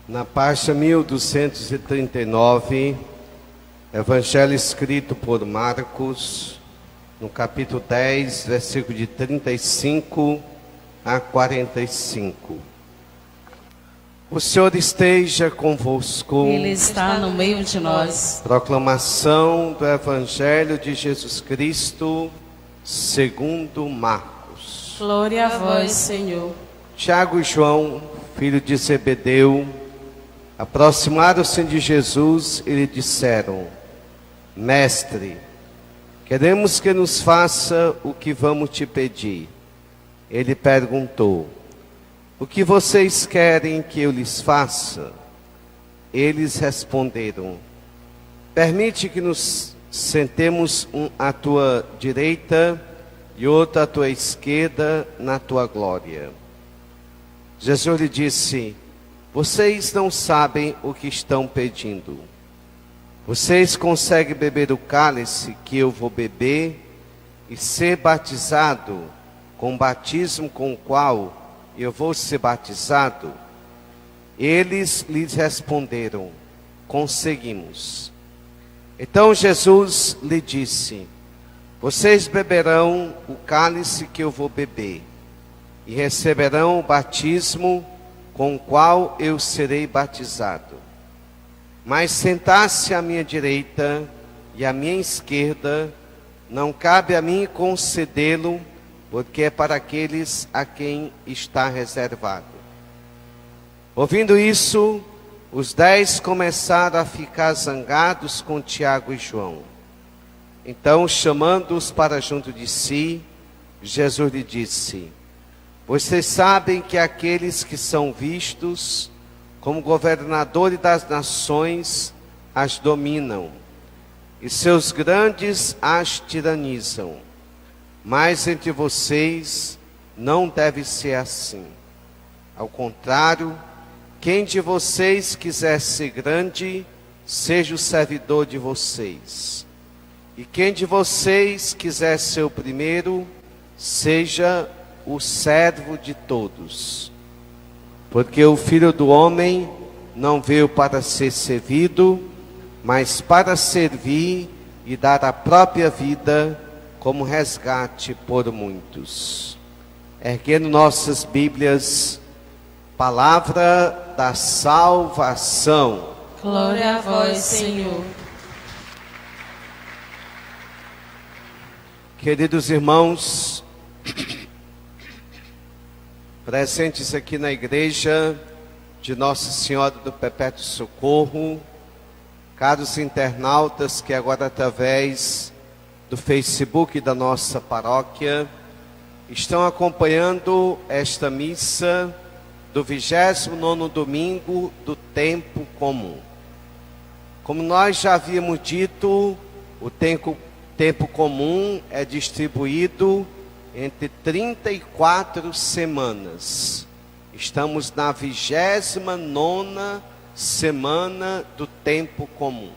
Na página 1239, Evangelho escrito por Marcos, no capítulo 10, versículo de 35 a 45. O Senhor esteja convosco. Ele está no meio de nós. Proclamação do Evangelho de Jesus Cristo, segundo Marcos. Glória a vós, Senhor. Tiago e João, filho de Zebedeu, aproximaram-se de Jesus e lhe disseram: Mestre, queremos que nos faça o que vamos te pedir. Ele perguntou: O que vocês querem que eu lhes faça? Eles responderam: Permite que nos sentemos um à tua direita e outro à tua esquerda na tua glória. Jesus lhe disse: Vocês não sabem o que estão pedindo. Vocês conseguem beber o cálice que eu vou beber e ser batizado com o batismo com o qual eu vou ser batizado? Eles lhes responderam: Conseguimos. Então Jesus lhe disse: Vocês beberão o cálice que eu vou beber e receberão o batismo com o qual eu serei batizado. Mas sentar-se à minha direita e à minha esquerda não cabe a mim concedê-lo, porque é para aqueles a quem está reservado. Ouvindo isso, os 10 começaram a ficar zangados com Tiago e João. Então, chamando-os para junto de si, Jesus lhe disse: Vocês sabem que aqueles que são vistos como governadores das nações as dominam, e seus grandes as tiranizam. Mas entre vocês não deve ser assim. Ao contrário, quem de vocês quiser ser grande, seja o servidor de vocês. E quem de vocês quiser ser o primeiro, seja o servo de todos. Porque o Filho do Homem não veio para ser servido, mas para servir e dar a própria vida como resgate por muitos. Erguendo nossas Bíblias, palavra da salvação. Glória a vós, Senhor. Queridos irmãos, presentes aqui na igreja de Nossa Senhora do Perpétuo Socorro, caros internautas que agora através do Facebook da nossa paróquia estão acompanhando esta missa do 29º domingo do tempo comum. Como nós já havíamos dito, o tempo comum é distribuído entre 34 semanas. Estamos na 29ª semana do tempo comum.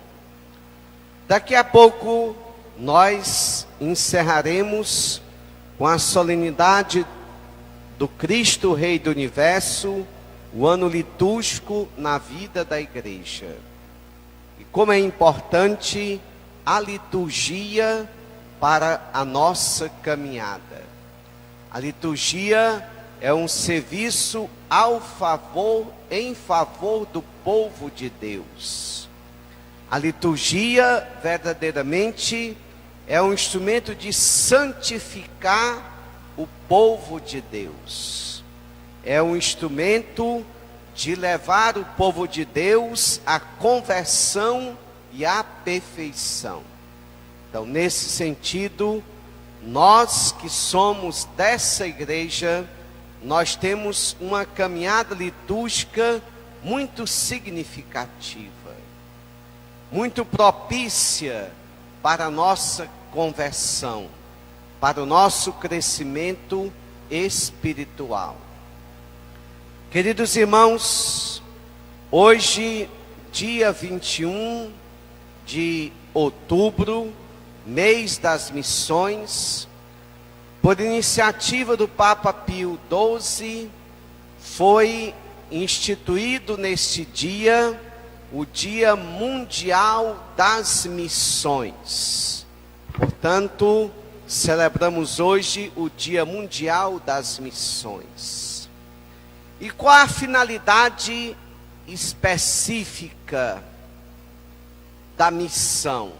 Daqui a pouco nós encerraremos com a solenidade do Cristo Rei do Universo, o ano litúrgico na vida da igreja. E como é importante a liturgia para a nossa caminhada. A liturgia é um serviço em favor do povo de Deus. A liturgia verdadeiramente é um instrumento de santificar o povo de Deus. É um instrumento de levar o povo de Deus à conversão e à perfeição. Então, nesse sentido, nós que somos dessa igreja, nós temos uma caminhada litúrgica muito significativa, muito propícia para a nossa conversão, para o nosso crescimento espiritual. Queridos irmãos, hoje, dia 21 de outubro, mês das missões, por iniciativa do Papa Pio XII, foi instituído neste dia o Dia Mundial das Missões. Portanto, celebramos hoje o Dia Mundial das Missões. E qual a finalidade específica da missão?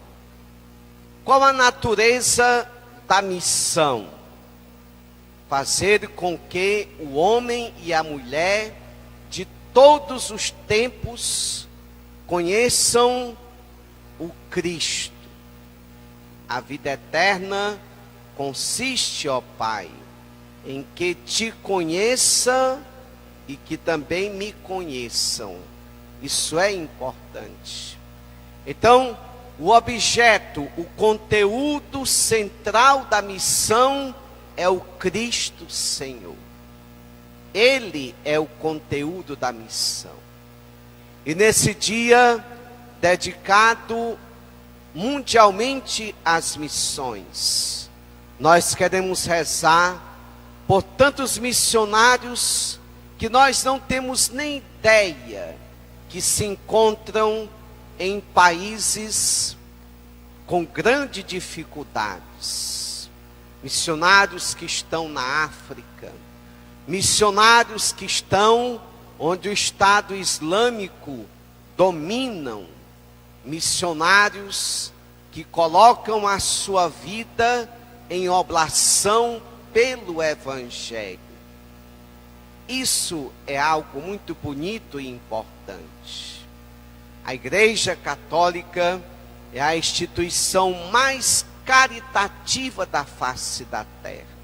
Qual a natureza da missão? Fazer com que o homem e a mulher de todos os tempos conheçam o Cristo. A vida eterna consiste, ó Pai, em que te conheça e que também me conheçam. Isso é importante. Então, o objeto, o conteúdo central da missão é o Cristo Senhor. Ele é o conteúdo da missão. E nesse dia, dedicado mundialmente às missões, nós queremos rezar por tantos missionários que nós não temos nem ideia que se encontram em países com grandes dificuldades. Missionários que estão na África, missionários que estão onde o Estado Islâmico dominam, missionários que colocam a sua vida em oblação pelo Evangelho. Isso é algo muito bonito e importante. A Igreja Católica é a instituição mais caritativa da face da terra.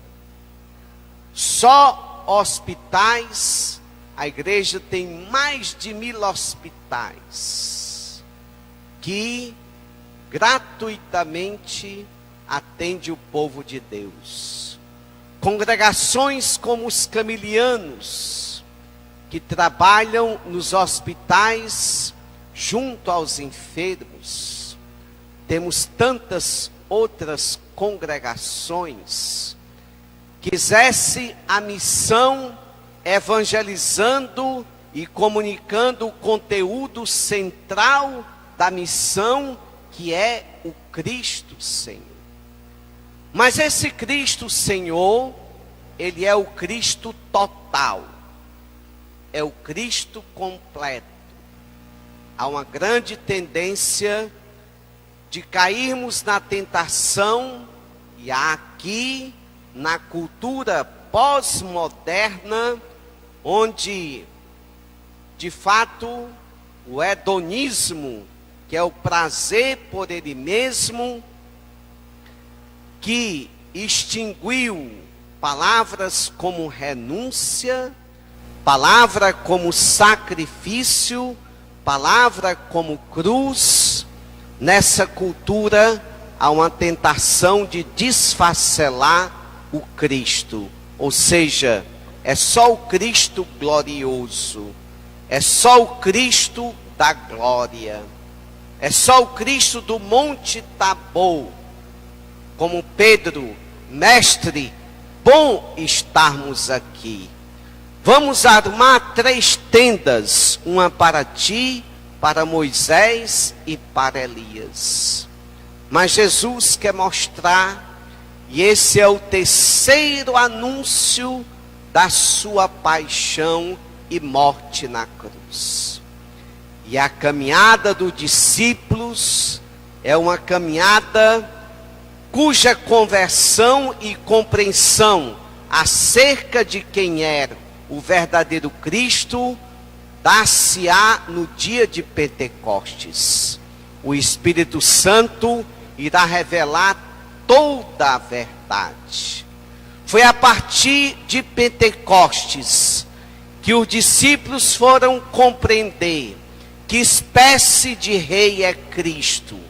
Só hospitais, a igreja tem mais de 1000 hospitais que gratuitamente atende o povo de Deus. Congregações como os camilianos, que trabalham nos hospitais junto aos enfermos. Temos tantas outras congregações que exercem a missão evangelizando e comunicando o conteúdo central da missão, que é o Cristo Senhor. Mas esse Cristo Senhor, ele é o Cristo total, é o Cristo completo. Há uma grande tendência de cairmos na tentação, e aqui na cultura pós-moderna, onde de fato o hedonismo, que é o prazer por ele mesmo, que extinguiu palavras como renúncia, palavra como sacrifício, palavra como cruz. Nessa cultura há uma tentação de desfacelar o Cristo, ou seja, é só o Cristo glorioso, é só o Cristo da glória, é só o Cristo do Monte Tabor. Como Pedro, mestre, bom estarmos aqui. Vamos armar 3 tendas, uma para ti, para Moisés e para Elias. Mas Jesus quer mostrar, e esse é o terceiro anúncio da sua paixão e morte na cruz. E a caminhada dos discípulos é uma caminhada cuja conversão e compreensão acerca de quem era o verdadeiro Cristo dar-se-á no dia de Pentecostes. O Espírito Santo irá revelar toda a verdade. Foi a partir de Pentecostes que os discípulos foram compreender que espécie de rei é Cristo,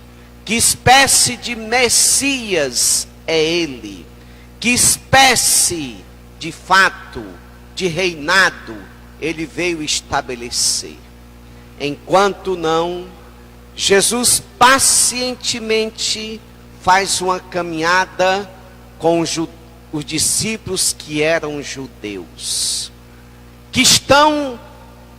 que espécie de Messias é Ele, que espécie de fato de reinado Ele veio estabelecer. Enquanto não, Jesus pacientemente faz uma caminhada com os discípulos que eram judeus, que estão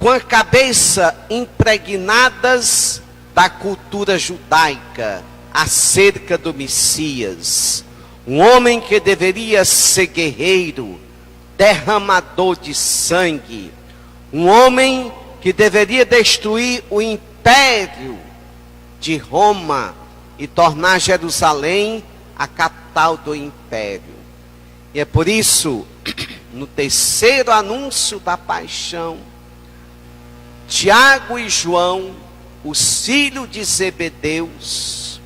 com a cabeça impregnadas da cultura judaica acerca do Messias. Um homem que deveria ser guerreiro, derramador de sangue. Um homem que deveria destruir o império de Roma e tornar Jerusalém a capital do império. E é por isso, no terceiro anúncio da paixão, Tiago e João, os filhos de Zebedeus,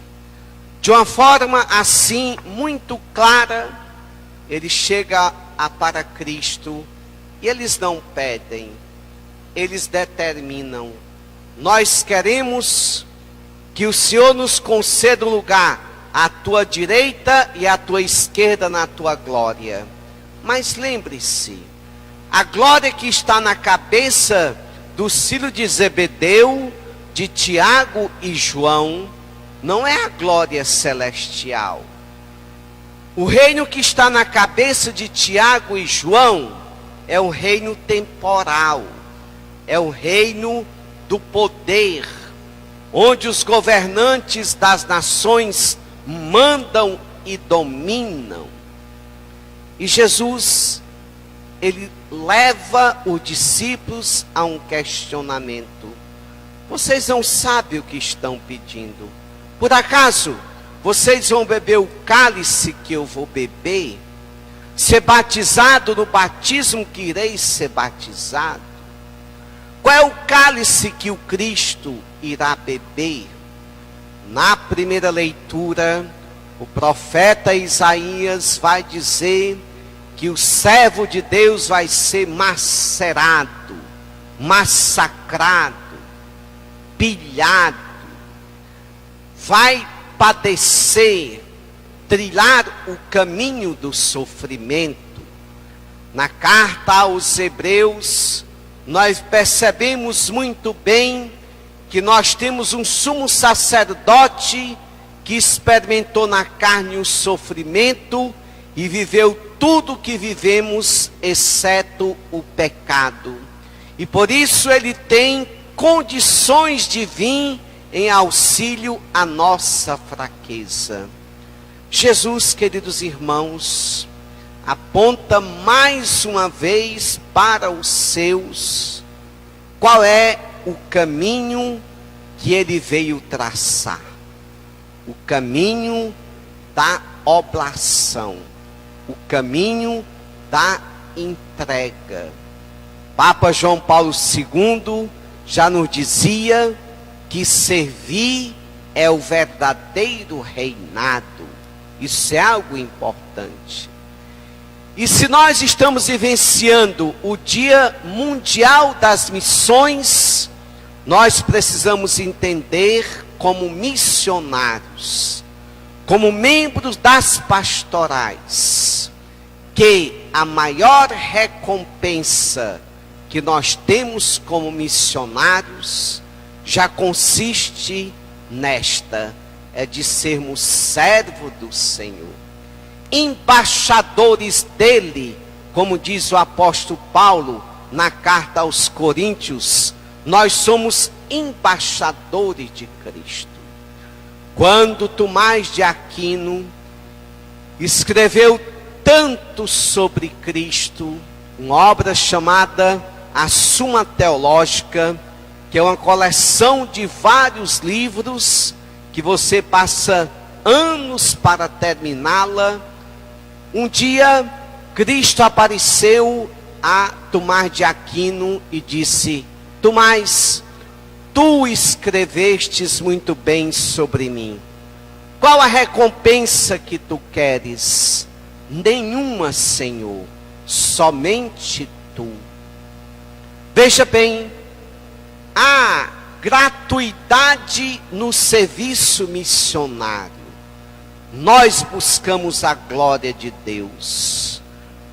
de uma forma assim muito clara, eles chegam para Cristo e eles não pedem, eles determinam: nós queremos que o Senhor nos conceda um lugar à tua direita e à tua esquerda na tua glória. Mas lembre-se, a glória que está na cabeça dos filhos de Zebedeu, de Tiago e João, não é a glória celestial. O reino que está na cabeça de Tiago e João é o reino temporal, é o reino do poder, onde os governantes das nações mandam e dominam. E Jesus, ele leva os discípulos a um questionamento: vocês não sabem o que estão pedindo? Por acaso vocês vão beber o cálice que eu vou beber? Ser batizado no batismo que irei ser batizado? Qual é o cálice que o Cristo irá beber? Na primeira leitura, o profeta Isaías vai dizer que o servo de Deus vai ser macerado, massacrado, pilhado, vai padecer, trilhar o caminho do sofrimento. Na carta aos Hebreus, nós percebemos muito bem que nós temos um sumo sacerdote que experimentou na carne o sofrimento e viveu tudo o que vivemos, exceto o pecado. E por isso ele tem condições de vir em auxílio à nossa fraqueza. Jesus, queridos irmãos, aponta mais uma vez para os seus qual é o caminho que ele veio traçar. O caminho da oblação, o caminho da entrega. Papa João Paulo II já nos dizia que servir é o verdadeiro reinado. Isso é algo importante. E se nós estamos vivenciando o Dia Mundial das Missões, nós precisamos entender como missionários, como membros das pastorais, que a maior recompensa que nós temos como missionários já consiste nesta: é de sermos servos do Senhor, embaixadores dele, como diz o apóstolo Paulo na carta aos Coríntios. Nós somos embaixadores de Cristo. Quando Tomás de Aquino escreveu tanto sobre Cristo, uma obra chamada A Suma Teológica, que é uma coleção de vários livros, que você passa anos para terminá-la. Um dia, Cristo apareceu a Tomás de Aquino e disse: Tomás, tu escrevestes muito bem sobre mim. Qual a recompensa que tu queres? Nenhuma, Senhor, somente tu. Veja bem, a gratuidade no serviço missionário. Nós buscamos a glória de Deus.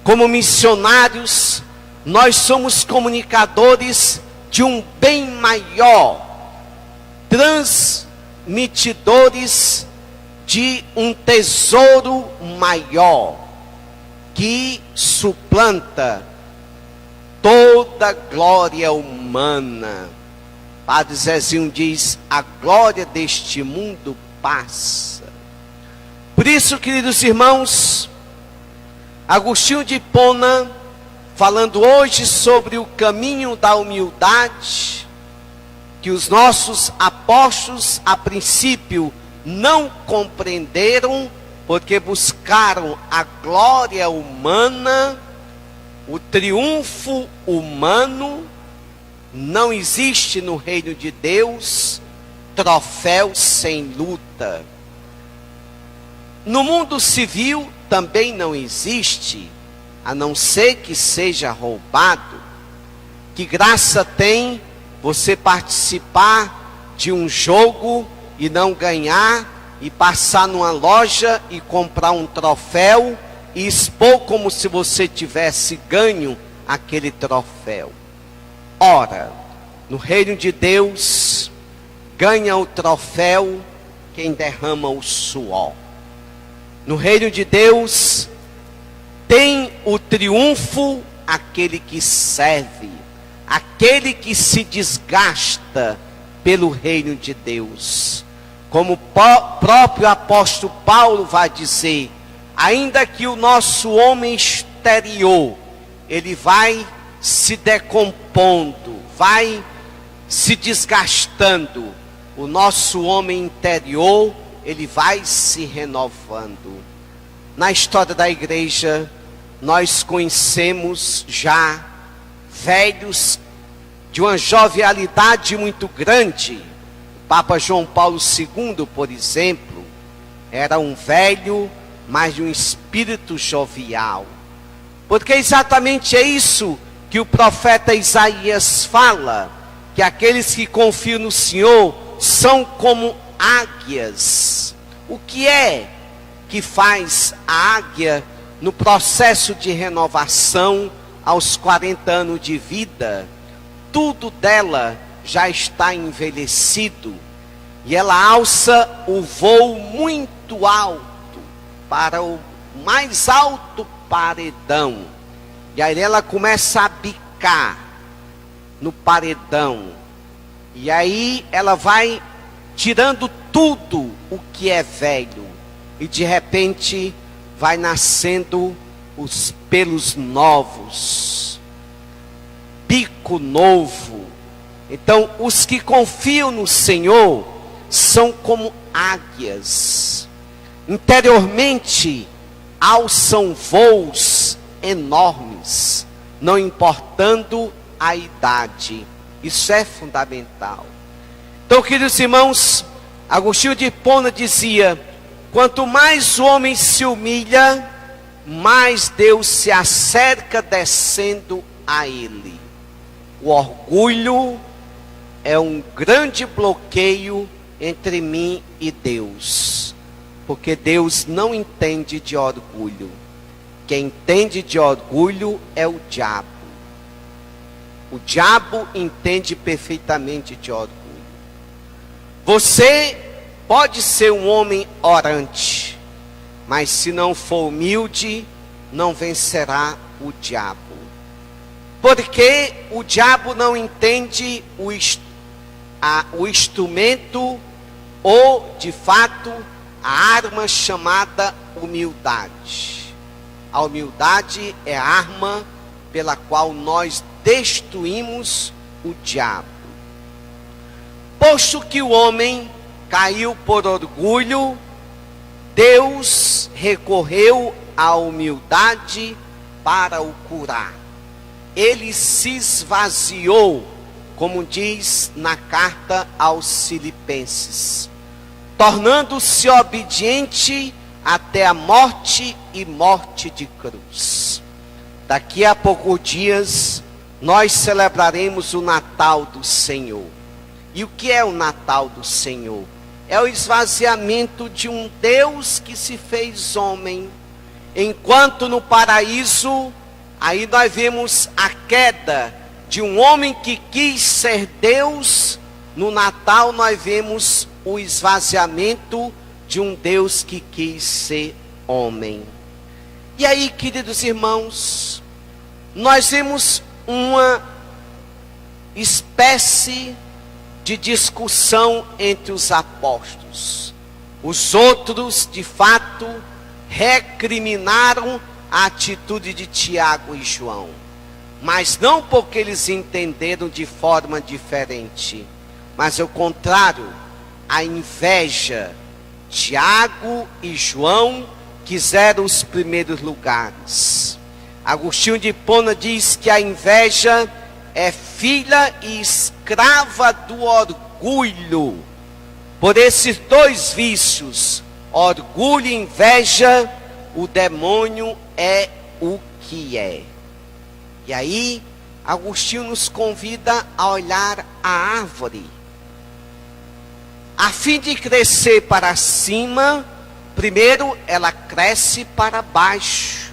Como missionários, nós somos comunicadores de um bem maior, transmitidores de um tesouro maior, que suplanta toda glória humana. Padre Zezinho diz: a glória deste mundo passa. Por isso, queridos irmãos, Agostinho de Hipona, falando hoje sobre o caminho da humildade, que os nossos apóstolos a princípio não compreenderam, porque buscaram a glória humana, o triunfo humano. Não existe no reino de Deus troféu sem luta. No mundo civil também não existe, a não ser que seja roubado. Que graça tem você participar de um jogo e não ganhar, e passar numa loja e comprar um troféu e expor como se você tivesse ganho aquele troféu? Ora, no reino de Deus, ganha o troféu quem derrama o suor. No reino de Deus, tem o triunfo aquele que serve, aquele que se desgasta pelo reino de Deus. Como o próprio apóstolo Paulo vai dizer, ainda que o nosso homem exterior, ele vai se decompondo, vai se desgastando, o nosso homem interior, ele vai se renovando. Na história da igreja, nós conhecemos já velhos de uma jovialidade muito grande. O Papa João Paulo II, por exemplo, era um velho, mas de um espírito jovial. Porque exatamente é isso que o profeta Isaías fala, que aqueles que confiam no Senhor são como águias. O que é que faz a águia no processo de renovação aos 40 anos de vida? Tudo dela já está envelhecido e ela alça o voo muito alto, para o mais alto paredão. E aí ela começa a bicar no paredão. E aí ela vai tirando tudo o que é velho. E de repente vai nascendo os pelos novos, bico novo. Então os que confiam no Senhor são como águias. Interiormente alçam voos enormes, não importando a idade. Isso é fundamental. Então, queridos irmãos, Agostinho de Hipona dizia: quanto mais o homem se humilha, mais Deus se acerca descendo a ele. O orgulho é um grande bloqueio entre mim e Deus, porque Deus não entende de orgulho. Quem entende de orgulho é o diabo. O diabo entende perfeitamente de orgulho. Você pode ser um homem orante, mas se não for humilde, não vencerá o diabo. Porque o diabo não entende o instrumento, ou de fato a arma chamada humildade. A humildade é a arma pela qual nós destruímos o diabo. Posto que o homem caiu por orgulho, Deus recorreu à humildade para o curar. Ele se esvaziou, como diz na carta aos Filipenses, tornando-se obediente até a morte e morte de cruz. Daqui a poucos dias nós celebraremos o Natal do Senhor. E o que é o Natal do Senhor? É o esvaziamento de um Deus que se fez homem. Enquanto no paraíso, aí nós vemos a queda de um homem que quis ser Deus. No Natal nós vemos o esvaziamento de um Deus que quis ser homem. E aí, queridos irmãos, nós vemos uma espécie de discussão entre os apóstolos. Os outros, de fato, recriminaram a atitude de Tiago e João, mas não porque eles entenderam de forma diferente, mas ao contrário, a inveja. Tiago e João quiseram os primeiros lugares. Agostinho de Hipona diz que a inveja é filha e escrava do orgulho. Por esses dois vícios, orgulho e inveja, o demônio é o que é. E aí, Agostinho nos convida a olhar a árvore. A fim de crescer para cima, primeiro ela cresce para baixo.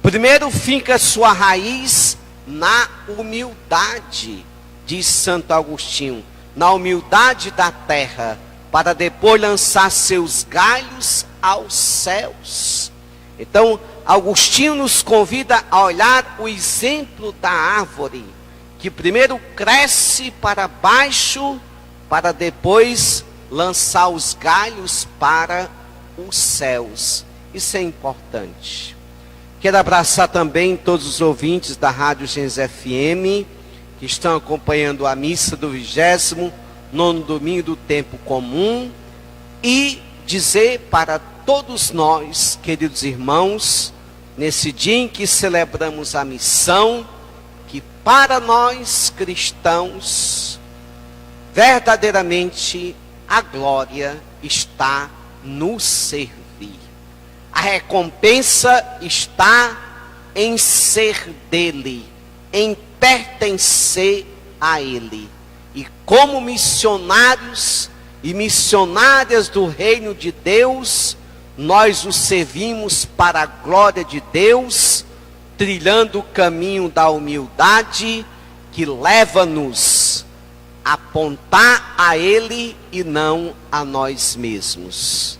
Primeiro fica sua raiz na humildade, diz Santo Agostinho, na humildade da terra, para depois lançar seus galhos aos céus. Então, Agostinho nos convida a olhar o exemplo da árvore, que primeiro cresce para baixo, para depois lançar os galhos para os céus. Isso é importante. Quero abraçar também todos os ouvintes da Rádio Gênesis FM, que estão acompanhando a missa do 29º domingo do tempo comum, e dizer para todos nós, queridos irmãos, nesse dia em que celebramos a missão, que para nós cristãos, verdadeiramente a glória está no servir. A recompensa está em ser dele, em pertencer a ele. E como missionários e missionárias do reino de Deus, nós o servimos para a glória de Deus, trilhando o caminho da humildade que leva-nos a apontar a ele e não a nós mesmos.